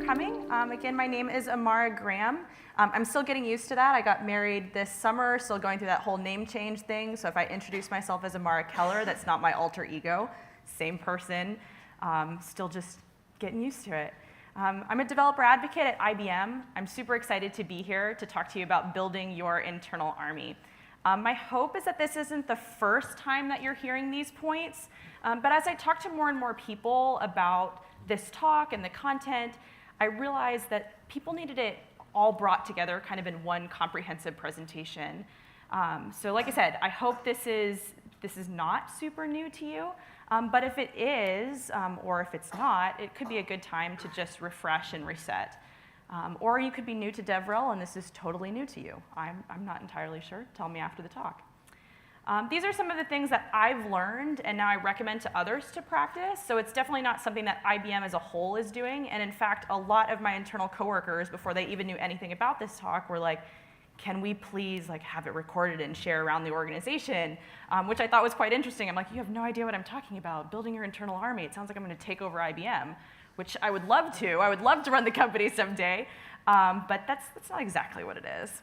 coming. Again, my name is Amara Graham. I'm still getting used to that. I got married this summer, still going through that whole name change thing. So if I introduce myself as Amara Keller, that's not my alter ego. Same person, still just getting used to it. I'm a developer advocate at IBM. I'm super excited to be here to talk to you about building your internal army. My hope is that this isn't the first time that you're hearing these points, but as I talk to more and more people about this talk and the content, I realized that people needed it all brought together kind of in one comprehensive presentation. So like I said, I hope this is not super new to you, but if it is, or if it's not, it could be a good time to just refresh and reset. Or you could be new to DevRel and this is totally new to you. I'm not entirely sure. Tell me after the talk. These are some of the things that I've learned and now I recommend to others to practice. So it's definitely not something that IBM as a whole is doing. And in fact, a lot of my internal coworkers, before they even knew anything about this talk, were like, can we please have it recorded and share around the organization? Which I thought was quite interesting. I'm like, you have no idea what I'm talking about. Building your internal army. It sounds like I'm going to take over IBM, which I would love to. I would love to run the company someday. But that's not exactly what it is.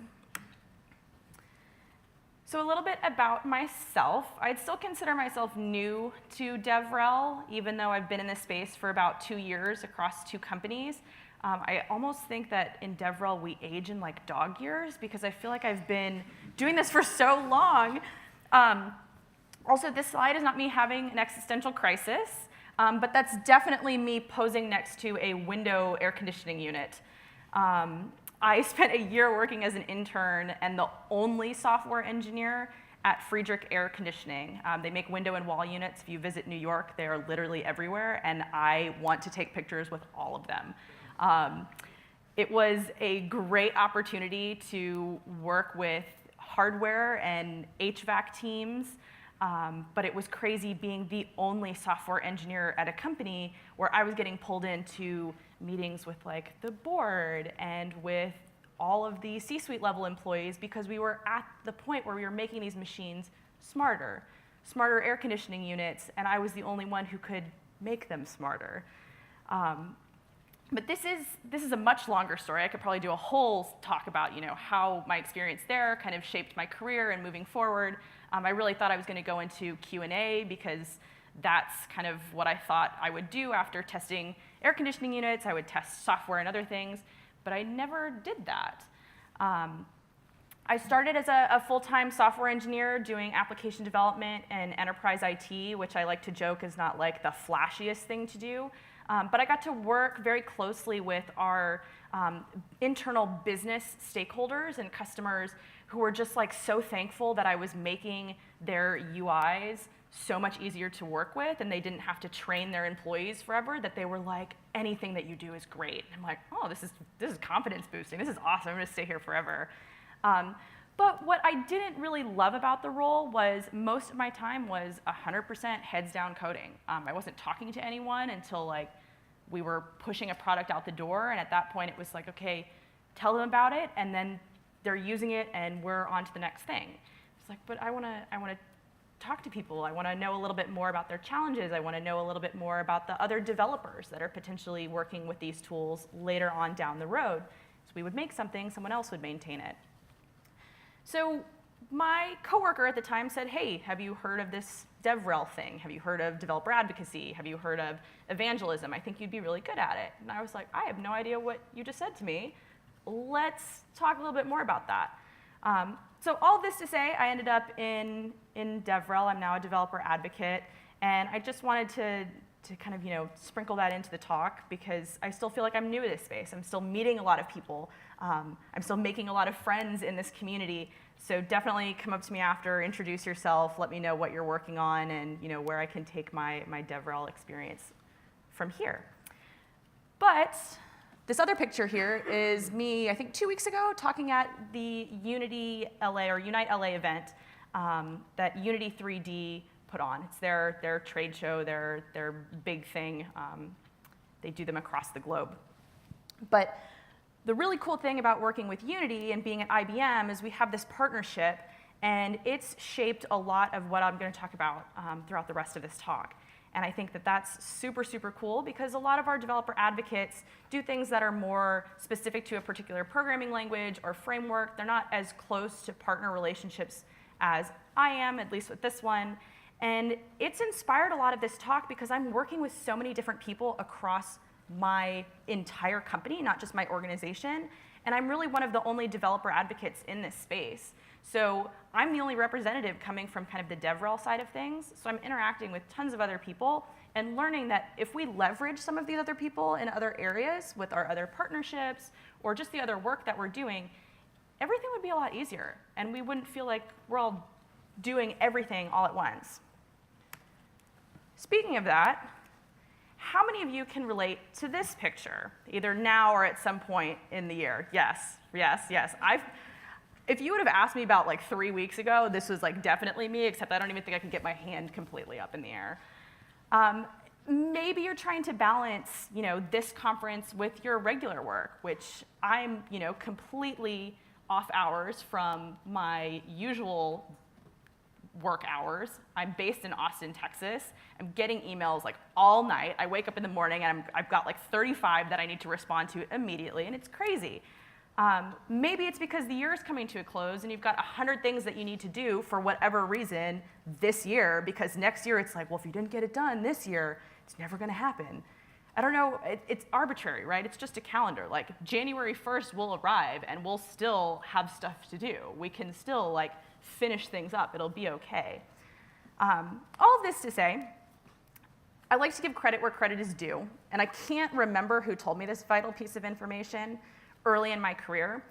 So a little bit about myself. I'd still consider myself new to DevRel, even though I've been in this space for about 2 years across 2 companies. I almost think that in DevRel we age in like dog years because I feel like I've been doing this for so long. Also, this slide is not me having an existential crisis, but that's definitely me posing next to a window air conditioning unit. I spent a year working as an intern and the only software engineer at Friedrich Air Conditioning. They make window and wall units. If you visit New York, they are literally everywhere, and I want to take pictures with all of them. It was a great opportunity to work with hardware and HVAC teams, but it was crazy being the only software engineer at a company where I was getting pulled into meetings with the board and with all of the C-suite level employees because we were at the point where we were making these machines smarter air conditioning units, and I was the only one who could make them smarter. But this is a much longer story. I could probably do a whole talk about how my experience there kind of shaped my career and moving forward. I really thought I was going to go into Q&A because that's kind of what I thought I would do after testing air conditioning units. I would test software and other things, but I never did that. I started as a full-time software engineer doing application development and enterprise IT, which I like to joke is not like the flashiest thing to do. But I got to work very closely with our internal business stakeholders and customers who were just so thankful that I was making their UIs so much easier to work with, and they didn't have to train their employees forever, that they were like, anything that you do is great. And I'm like, oh, this is confidence boosting. This is awesome. I'm going to stay here forever. But what I didn't really love about the role was most of my time was 100% heads down coding. I wasn't talking to anyone until we were pushing a product out the door, and at that point it was like, okay, tell them about it, and then they're using it, and we're on to the next thing. It's like, but I want to talk to people. I want to know a little bit more about their challenges. I want to know a little bit more about the other developers that are potentially working with these tools later on down the road. So we would make something, someone else would maintain it. So my coworker at the time said, hey, have you heard of this DevRel thing? Have you heard of developer advocacy? Have you heard of evangelism? I think you'd be really good at it. And I was like, I have no idea what you just said to me. Let's talk a little bit more about that. So all this to say, I ended up in DevRel. I'm now a developer advocate. And I just wanted to kind of sprinkle that into the talk because I still feel like I'm new to this space. I'm still meeting a lot of people. I'm still making a lot of friends in this community. So definitely come up to me after, introduce yourself, let me know what you're working on and where I can take my DevRel experience from here. But this other picture here is me, I think 2 weeks ago, talking at the Unity LA or Unite LA event that Unity 3D put on. It's their trade show, their big thing. They do them across the globe. But the really cool thing about working with Unity and being at IBM is we have this partnership, and it's shaped a lot of what I'm going to talk about throughout the rest of this talk. And I think that that's super, super cool because a lot of our developer advocates do things that are more specific to a particular programming language or framework. They're not as close to partner relationships as I am, at least with this one. And it's inspired a lot of this talk because I'm working with so many different people across my entire company, not just my organization. And I'm really one of the only developer advocates in this space. So I'm the only representative coming from kind of the DevRel side of things. So I'm interacting with tons of other people and learning that if we leverage some of these other people in other areas with our other partnerships or just the other work that we're doing, everything would be a lot easier. And we wouldn't feel like we're all doing everything all at once. Speaking of that, how many of you can relate to this picture, either now or at some point in the year? Yes, yes, yes. If you would have asked me about like 3 weeks ago, this was like definitely me, except I don't even think I can get my hand completely up in the air. Maybe you're trying to balance, this conference with your regular work, which I'm, completely off hours from my usual work hours. I'm based in Austin, Texas. I'm getting emails like all night. I wake up in the morning and I've got like 35 that I need to respond to immediately, and it's crazy. Maybe it's because the year is coming to a close and you've got 100 things that you need to do for whatever reason this year, because next year it's like, well, if you didn't get it done this year, it's never going to happen. I don't know, it's arbitrary, right? It's just a calendar. Like January 1st will arrive and we'll still have stuff to do. We can still like finish things up. It'll be okay. All of this to say, I like to give credit where credit is due, and I can't remember who told me this vital piece of information early in my career,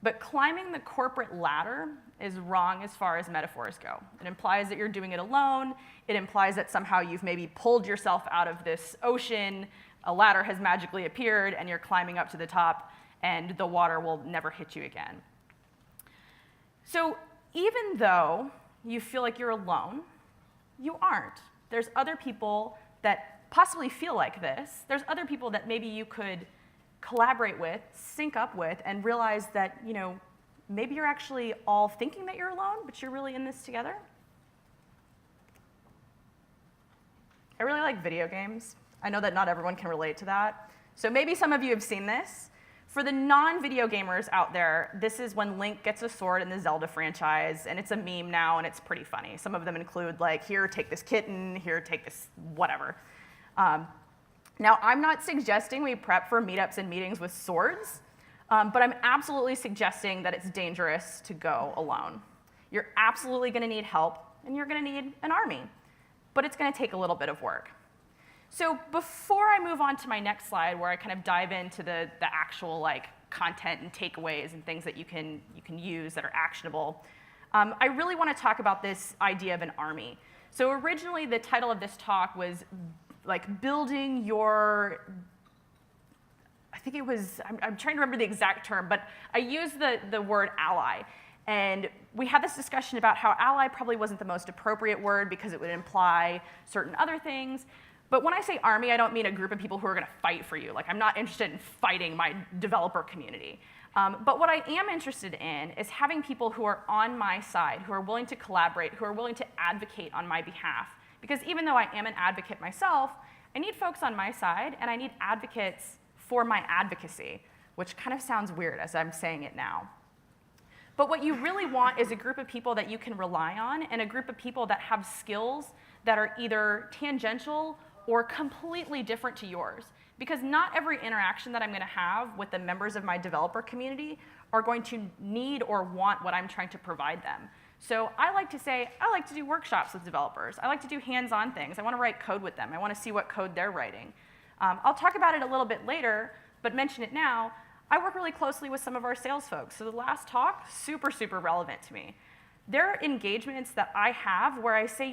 but climbing the corporate ladder is wrong as far as metaphors go. It implies that you're doing it alone. It implies that somehow you've maybe pulled yourself out of this ocean, a ladder has magically appeared, and you're climbing up to the top, and the water will never hit you again. So even though you feel like you're alone, you aren't. There's other people that possibly feel like this. There's other people that maybe you could collaborate with, sync up with, and realize that, maybe you're actually all thinking that you're alone, but you're really in this together. I really like video games. I know that not everyone can relate to that. So maybe some of you have seen this. For the non-video gamers out there, this is when Link gets a sword in the Zelda franchise, and it's a meme now, and it's pretty funny. Some of them include, like, here, take this kitten, here, take this whatever. Now, I'm not suggesting we prep for meetups and meetings with swords, but I'm absolutely suggesting that it's dangerous to go alone. You're absolutely going to need help, and you're going to need an army, but it's going to take a little bit of work. So before I move on to my next slide, where I kind of dive into the actual content and takeaways and things that you can use that are actionable, I really want to talk about this idea of an army. So originally, the title of this talk was building your, I think it was, I'm trying to remember the exact term, but I used the word ally. And we had this discussion about how ally probably wasn't the most appropriate word because it would imply certain other things. But when I say army, I don't mean a group of people who are going to fight for you. I'm not interested in fighting my developer community. But what I am interested in is having people who are on my side, who are willing to collaborate, who are willing to advocate on my behalf. Because even though I am an advocate myself, I need folks on my side, and I need advocates for my advocacy, which kind of sounds weird as I'm saying it now. But what you really want is a group of people that you can rely on, and a group of people that have skills that are either tangential or completely different to yours. Because not every interaction that I'm going to have with the members of my developer community are going to need or want what I'm trying to provide them. So I like to say, I like to do workshops with developers. I like to do hands-on things. I want to write code with them. I want to see what code they're writing. I'll talk about it a little bit later, but mention it now. I work really closely with some of our sales folks. So the last talk, super, super relevant to me. There are engagements that I have where I say,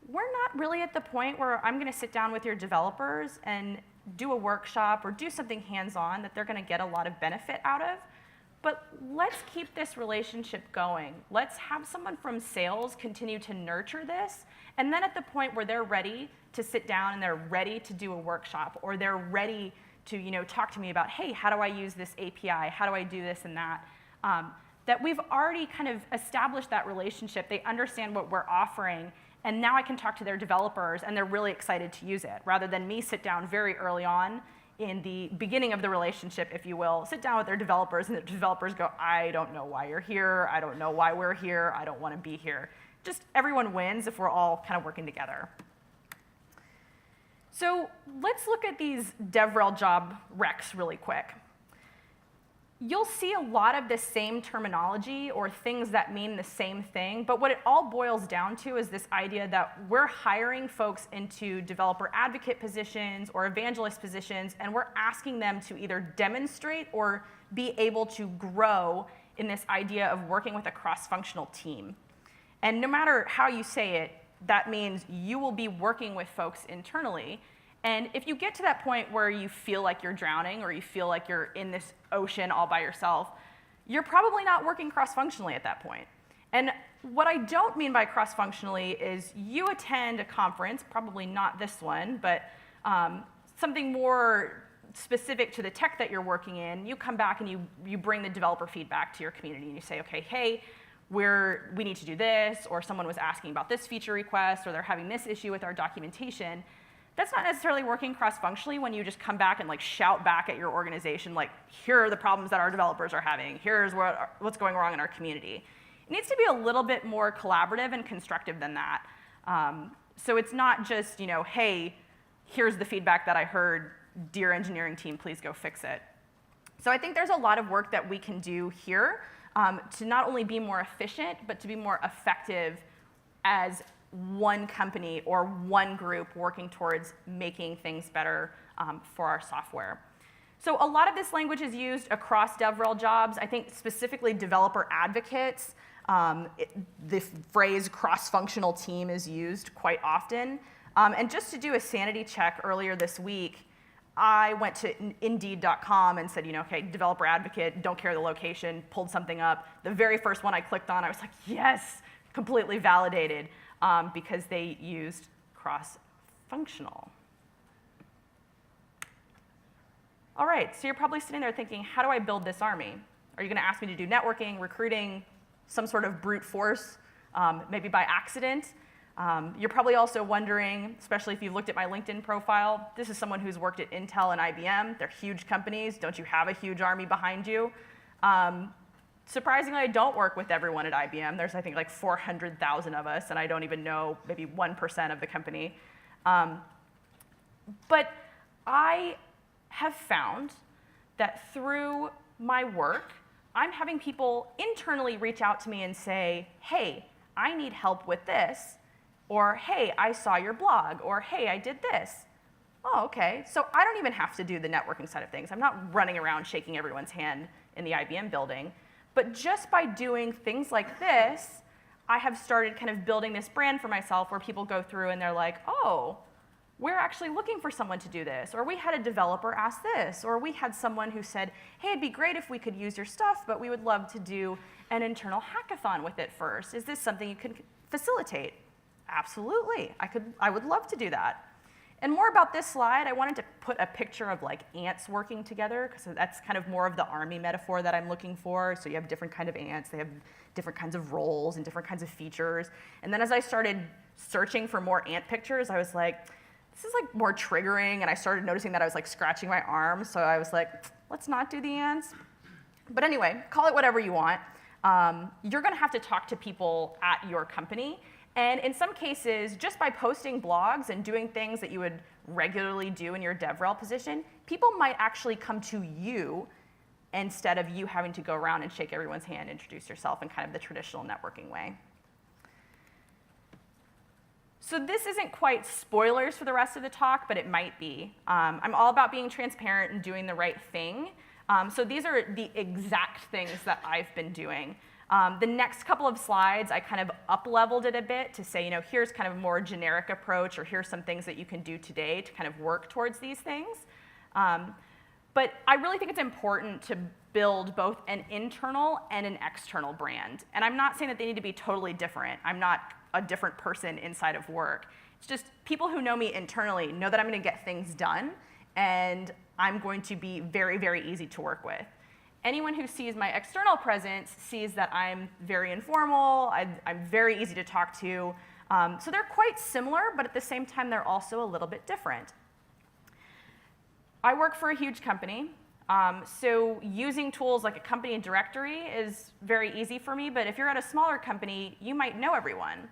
we're not really at the point where I'm going to sit down with your developers and do a workshop or do something hands-on that they're going to get a lot of benefit out of. But let's keep this relationship going. Let's have someone from sales continue to nurture this. And then at the point where they're ready to sit down and they're ready to do a workshop, or they're ready to talk to me about, hey, how do I use this API? How do I do this and that? that we've already kind of established that relationship. They understand what we're offering, and now I can talk to their developers, and they're really excited to use it, rather than me sit down very early on in the beginning of the relationship, if you will, sit down with their developers, and the developers go, I don't know why you're here, I don't know why we're here, I don't want to be here. Just everyone wins if we're all kind of working together. So let's look at these DevRel job recs really quick. You'll see a lot of the same terminology or things that mean the same thing, but what it all boils down to is this idea that we're hiring folks into developer advocate positions or evangelist positions, and we're asking them to either demonstrate or be able to grow in this idea of working with a cross-functional team. And no matter how you say it, that means you will be working with folks internally. And if you get to that point where you feel like you're drowning or you feel like you're in this ocean all by yourself, you're probably not working cross-functionally at that point. And what I don't mean by cross-functionally is you attend a conference, probably not this one, but something more specific to the tech that you're working in. You come back and you bring the developer feedback to your community and you say, okay, hey, we need to do this, or someone was asking about this feature request, or they're having this issue with our documentation. That's not necessarily working cross-functionally when you just come back and like shout back at your organization, like, here are the problems that our developers are having. Here's what's going wrong in our community. It needs to be a little bit more collaborative and constructive than that. So it's not just, hey, here's the feedback that I heard. Dear engineering team, please go fix it. So I think there's a lot of work that we can do here to not only be more efficient, but to be more effective as one company or one group working towards making things better for our software. So a lot of this language is used across DevRel jobs. I think specifically developer advocates, the phrase cross-functional team is used quite often. And just to do a sanity check earlier this week, I went to Indeed.com and said, okay, developer advocate, don't care the location, pulled something up. The very first one I clicked on, I was like, yes, completely validated. Because they used cross-functional. All right, so you're probably sitting there thinking, how do I build this army? Are you going to ask me to do networking, recruiting, some sort of brute force, maybe by accident? You're probably also wondering, especially if you've looked at my LinkedIn profile, this is someone who's worked at Intel and IBM. They're huge companies. Don't you have a huge army behind you? Surprisingly, I don't work with everyone at IBM. There's, I think, like 400,000 of us, and I don't even know maybe 1% of the company. But I have found that through my work, I'm having people internally reach out to me and say, hey, I need help with this, or hey, I saw your blog, or hey, I did this. Oh, okay. So I don't even have to do the networking side of things. I'm not running around shaking everyone's hand in the IBM building. But just by doing things like this, I have started kind of building this brand for myself where people go through and they're like, oh, we're actually looking for someone to do this, or we had a developer ask this, or we had someone who said, hey, it'd be great if we could use your stuff, but we would love to do an internal hackathon with it first. Is this something you could facilitate? Absolutely. I would love to do that. And more about this slide, I wanted to put a picture of like ants working together, because that's kind of more of the army metaphor that I'm looking for. So you have different kind of ants, they have different kinds of roles and different kinds of features. And then as I started searching for more ant pictures, I was like, this is like more triggering, and I started noticing that I was like scratching my arm, so I was like, let's not do the ants. But anyway, call it whatever you want. You're gonna have to talk to people at your company. And in some cases, just by posting blogs and doing things that you would regularly do in your DevRel position, people might actually come to you instead of you having to go around and shake everyone's hand, introduce yourself in kind of the traditional networking way. So this isn't quite spoilers for the rest of the talk, but it might be. I'm all about being transparent and doing the right thing. So these are the exact things that I've been doing. The next couple of slides, I kind of up-leveled it a bit to say, here's kind of a more generic approach, or here's some things that you can do today to kind of work towards these things. But I really think it's important to build both an internal and an external brand. And I'm not saying that they need to be totally different. I'm not a different person inside of work. It's just people who know me internally know that I'm going to get things done, and I'm going to be very, very easy to work with. Anyone who sees my external presence sees that I'm very informal, I'm very easy to talk to. So they're quite similar, but at the same time, they're also a little bit different. I work for a huge company, so using tools like a company directory is very easy for me, but if you're at a smaller company, you might know everyone.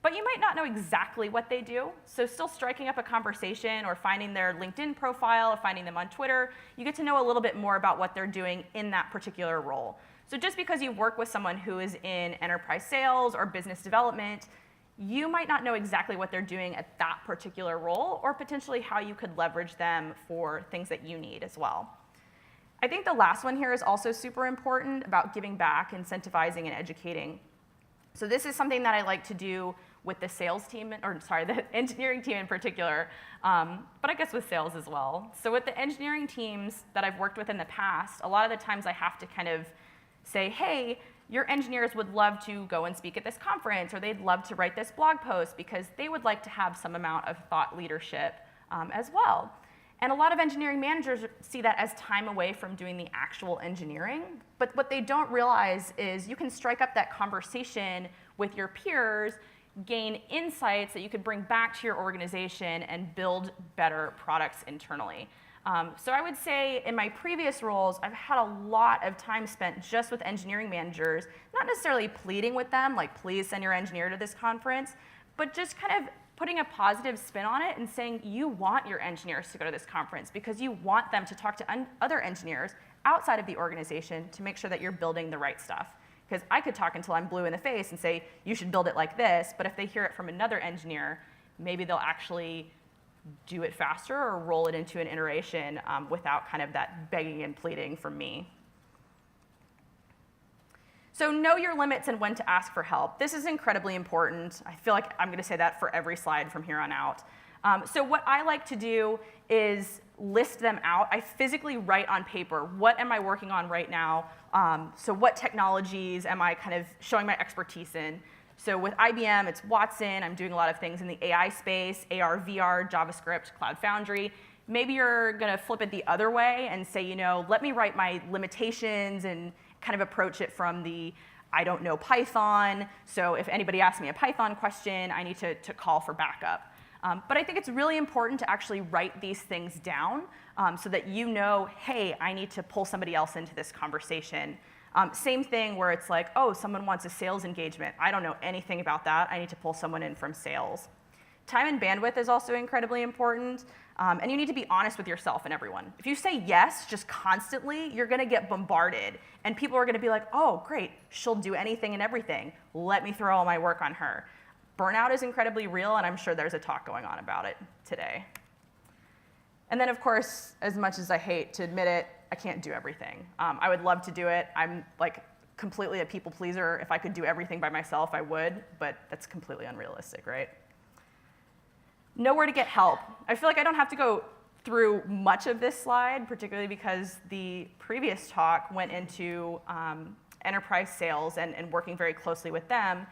But you might not know exactly what they do, so still striking up a conversation or finding their LinkedIn profile or finding them on Twitter, you get to know a little bit more about what they're doing in that particular role. So just because you work with someone who is in enterprise sales or business development, you might not know exactly what they're doing at that particular role or potentially how you could leverage them for things that you need as well. I think the last one here is also super important about giving back, incentivizing, and educating. So this is something that I like to do with the sales team, or sorry, the engineering team in particular, but I guess with sales as well. So with the engineering teams that I've worked with in the past, a lot of the times I have to kind of say, hey, your engineers would love to go and speak at this conference, or they'd love to write this blog post because they would like to have some amount of thought leadership as well. And a lot of engineering managers see that as time away from doing the actual engineering. But what they don't realize is you can strike up that conversation with your peers, gain insights that you could bring back to your organization and build better products internally. So I would say in my previous roles, I've had a lot of time spent just with engineering managers, not necessarily pleading with them, like please send your engineer to this conference, but just kind of putting a positive spin on it and saying you want your engineers to go to this conference because you want them to talk to other engineers outside of the organization to make sure that you're building the right stuff. Because I could talk until I'm blue in the face and say, you should build it like this, but if they hear it from another engineer, maybe they'll actually do it faster or roll it into an iteration without kind of that begging and pleading from me. So know your limits and when to ask for help. This is incredibly important. I feel like I'm going to say that for every slide from here on out. So what I like to do is list them out. I physically write on paper, what am I working on right now? So what technologies am I kind of showing my expertise in? So with IBM, it's Watson. I'm doing a lot of things in the AI space, AR, VR, JavaScript, Cloud Foundry. Maybe you're going to flip it the other way and say, you know, let me write my limitations and kind of approach it from the I don't know Python. So if anybody asks me a Python question, I need to call for backup. But I think it's really important to actually write these things down so that you know, hey, I need to pull somebody else into this conversation. Same thing where it's like, oh, someone wants a sales engagement. I don't know anything about that. I need to pull someone in from sales. Time and bandwidth is also incredibly important. And you need to be honest with yourself and everyone. If you say yes just constantly, you're going to get bombarded. And people are going to be like, oh, great, she'll do anything and everything. Let me throw all my work on her. Burnout is incredibly real, and I'm sure there's a talk going on about it today. And then, of course, as much as I hate to admit it, I can't do everything. I would love to do it. I'm like completely a people pleaser. If I could do everything by myself, I would, but that's completely unrealistic, right? Know where to get help. I feel like I don't have to go through much of this slide, particularly because the previous talk went into enterprise sales and working very closely with them.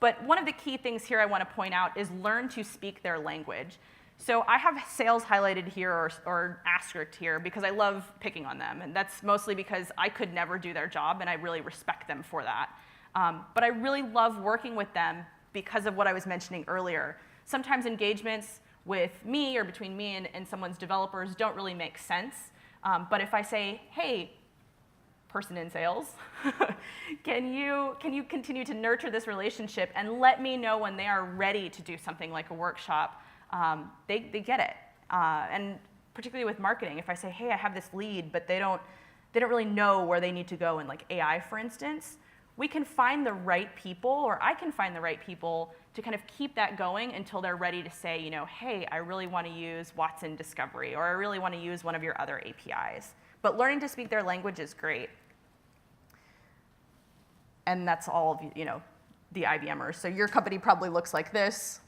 But one of the key things here I want to point out is learn to speak their language. So I have sales highlighted here or asterisked here because I love picking on them. And that's mostly because I could never do their job, and I really respect them for that. But I really love working with them because of what I was mentioning earlier. Sometimes engagements with me or between me and someone's developers don't really make sense. But if I say, hey, person in sales, can you continue to nurture this relationship and let me know when they are ready to do something like a workshop? They get it. And particularly with marketing, if I say, hey, I have this lead, but they don't really know where they need to go in like AI, for instance, we can find the right people, or I can find the right people to kind of keep that going until they're ready to say, you know, hey, I really want to use Watson Discovery, or I really want to use one of your other APIs. But learning to speak their language is great. And that's all of the IBMers. So your company probably looks like this.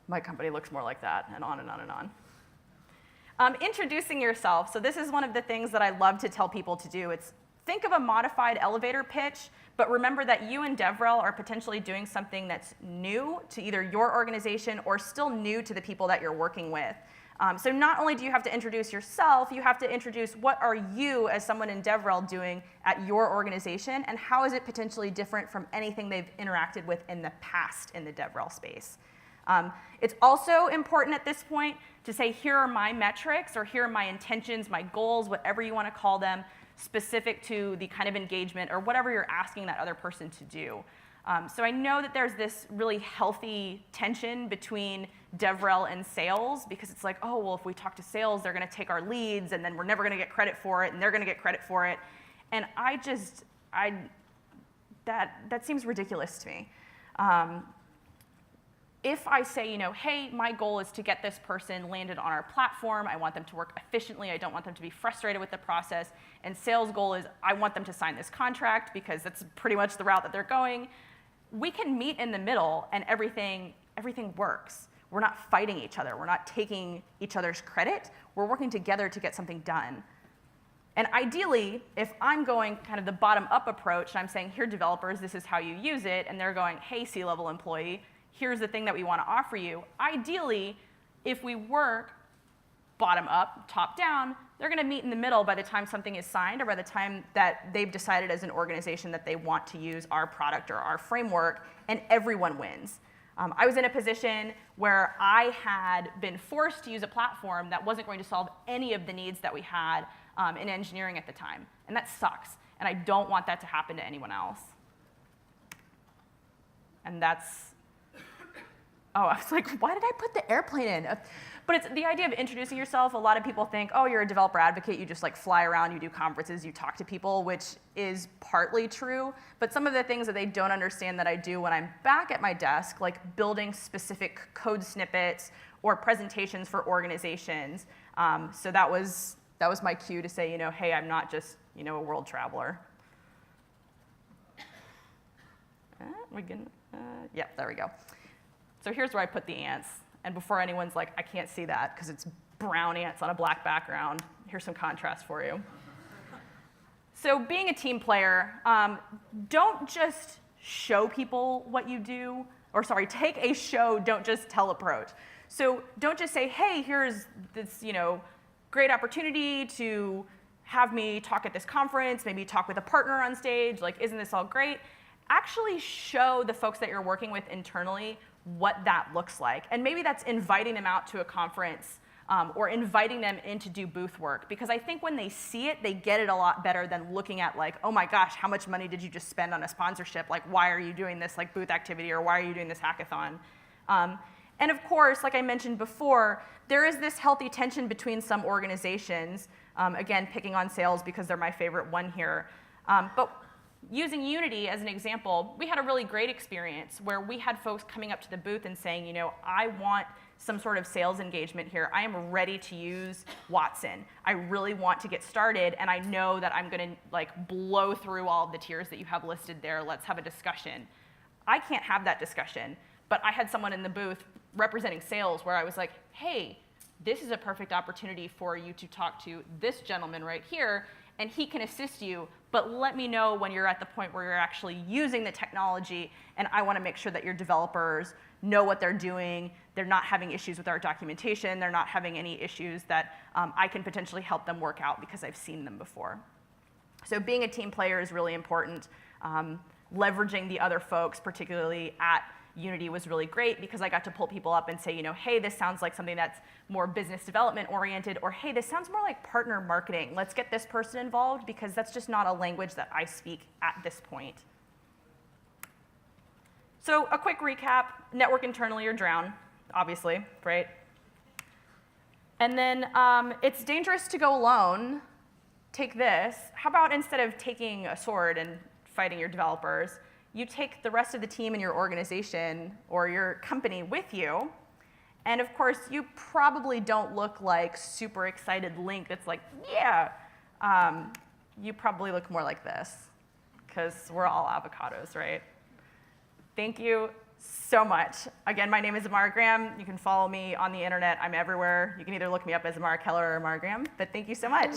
My company looks more like that, and on and on and on. Introducing yourself. So this is one of the things that I love to tell people to do. It's think of a modified elevator pitch, but remember that you and DevRel are potentially doing something that's new to either your organization or still new to the people that you're working with. So not only do you have to introduce yourself, you have to introduce what are you as someone in DevRel doing at your organization, and how is it potentially different from anything they've interacted with in the past in the DevRel space. It's also important at this point to say, here are my metrics, or here are my intentions, my goals, whatever you want to call them, specific to the kind of engagement or whatever you're asking that other person to do. So I know that there's this really healthy tension between DevRel and sales, because it's like, oh, well, if we talk to sales, they're going to take our leads, and then we're never going to get credit for it, and they're going to get credit for it. And that seems ridiculous to me. If I say, hey, my goal is to get this person landed on our platform, I want them to work efficiently, I don't want them to be frustrated with the process, and sales goal is I want them to sign this contract because that's pretty much the route that they're going, we can meet in the middle and everything works. We're not fighting each other. We're not taking each other's credit. We're working together to get something done. And ideally, if I'm going kind of the bottom-up approach, and I'm saying, here, developers, this is how you use it, and they're going, hey, C-level employee, here's the thing that we want to offer you. Ideally, if we work bottom-up, top-down, they're going to meet in the middle by the time something is signed, or by the time that they've decided as an organization that they want to use our product or our framework, and everyone wins. I was in a position where I had been forced to use a platform that wasn't going to solve any of the needs that we had in engineering at the time. And that sucks. And I don't want that to happen to anyone else. And that's, oh, I was like, why did I put the airplane in? But it's the idea of introducing yourself. A lot of people think, oh, you're a developer advocate. You just like fly around, you do conferences, you talk to people, which is partly true. But some of the things that they don't understand that I do when I'm back at my desk, like building specific code snippets or presentations for organizations. So that was my cue to say, hey, I'm not just a world traveler. Yeah, there we go. So here's where I put the ants. And before anyone's like, I can't see that because it's brown ants on a black background, here's some contrast for you. So being a team player, don't just show people what you do, or sorry, take a show, don't just tell approach. So don't just say, hey, here's this great opportunity to have me talk at this conference, maybe talk with a partner on stage, like, isn't this all great? Actually show the folks that you're working with internally what that looks like. And maybe that's inviting them out to a conference or inviting them in to do booth work. Because I think when they see it, they get it a lot better than looking at like, oh my gosh, how much money did you just spend on a sponsorship? Like, why are you doing this like booth activity, or why are you doing this hackathon? And of course, like I mentioned before, there is this healthy tension between some organizations. Again, picking on sales because they're my favorite one here. But using Unity as an example, we had a really great experience where we had folks coming up to the booth and saying, I want some sort of sales engagement here. I am ready to use Watson. I really want to get started, and I know that I'm going to like blow through all of the tiers that you have listed there. Let's have a discussion. I can't have that discussion, but I had someone in the booth representing sales where I was like, hey, this is a perfect opportunity for you to talk to this gentleman right here, and he can assist you, but let me know when you're at the point where you're actually using the technology, and I want to make sure that your developers know what they're doing, they're not having issues with our documentation, they're not having any issues that I can potentially help them work out because I've seen them before. So being a team player is really important. Leveraging the other folks, particularly at Unity, was really great because I got to pull people up and say, hey, this sounds like something that's more business development oriented, or hey, this sounds more like partner marketing. Let's get this person involved because that's just not a language that I speak at this point. So a quick recap, network internally or drown, obviously, right? And then it's dangerous to go alone. Take this. How about instead of taking a sword and fighting your developers, you take the rest of the team in your organization or your company with you. And of course, you probably don't look like super excited Link that's like, yeah. You probably look more like this, because we're all avocados, right? Thank you so much. Again, my name is Amara Graham. You can follow me on the internet. I'm everywhere. You can either look me up as Amara Keller or Amara Graham. But thank you so much.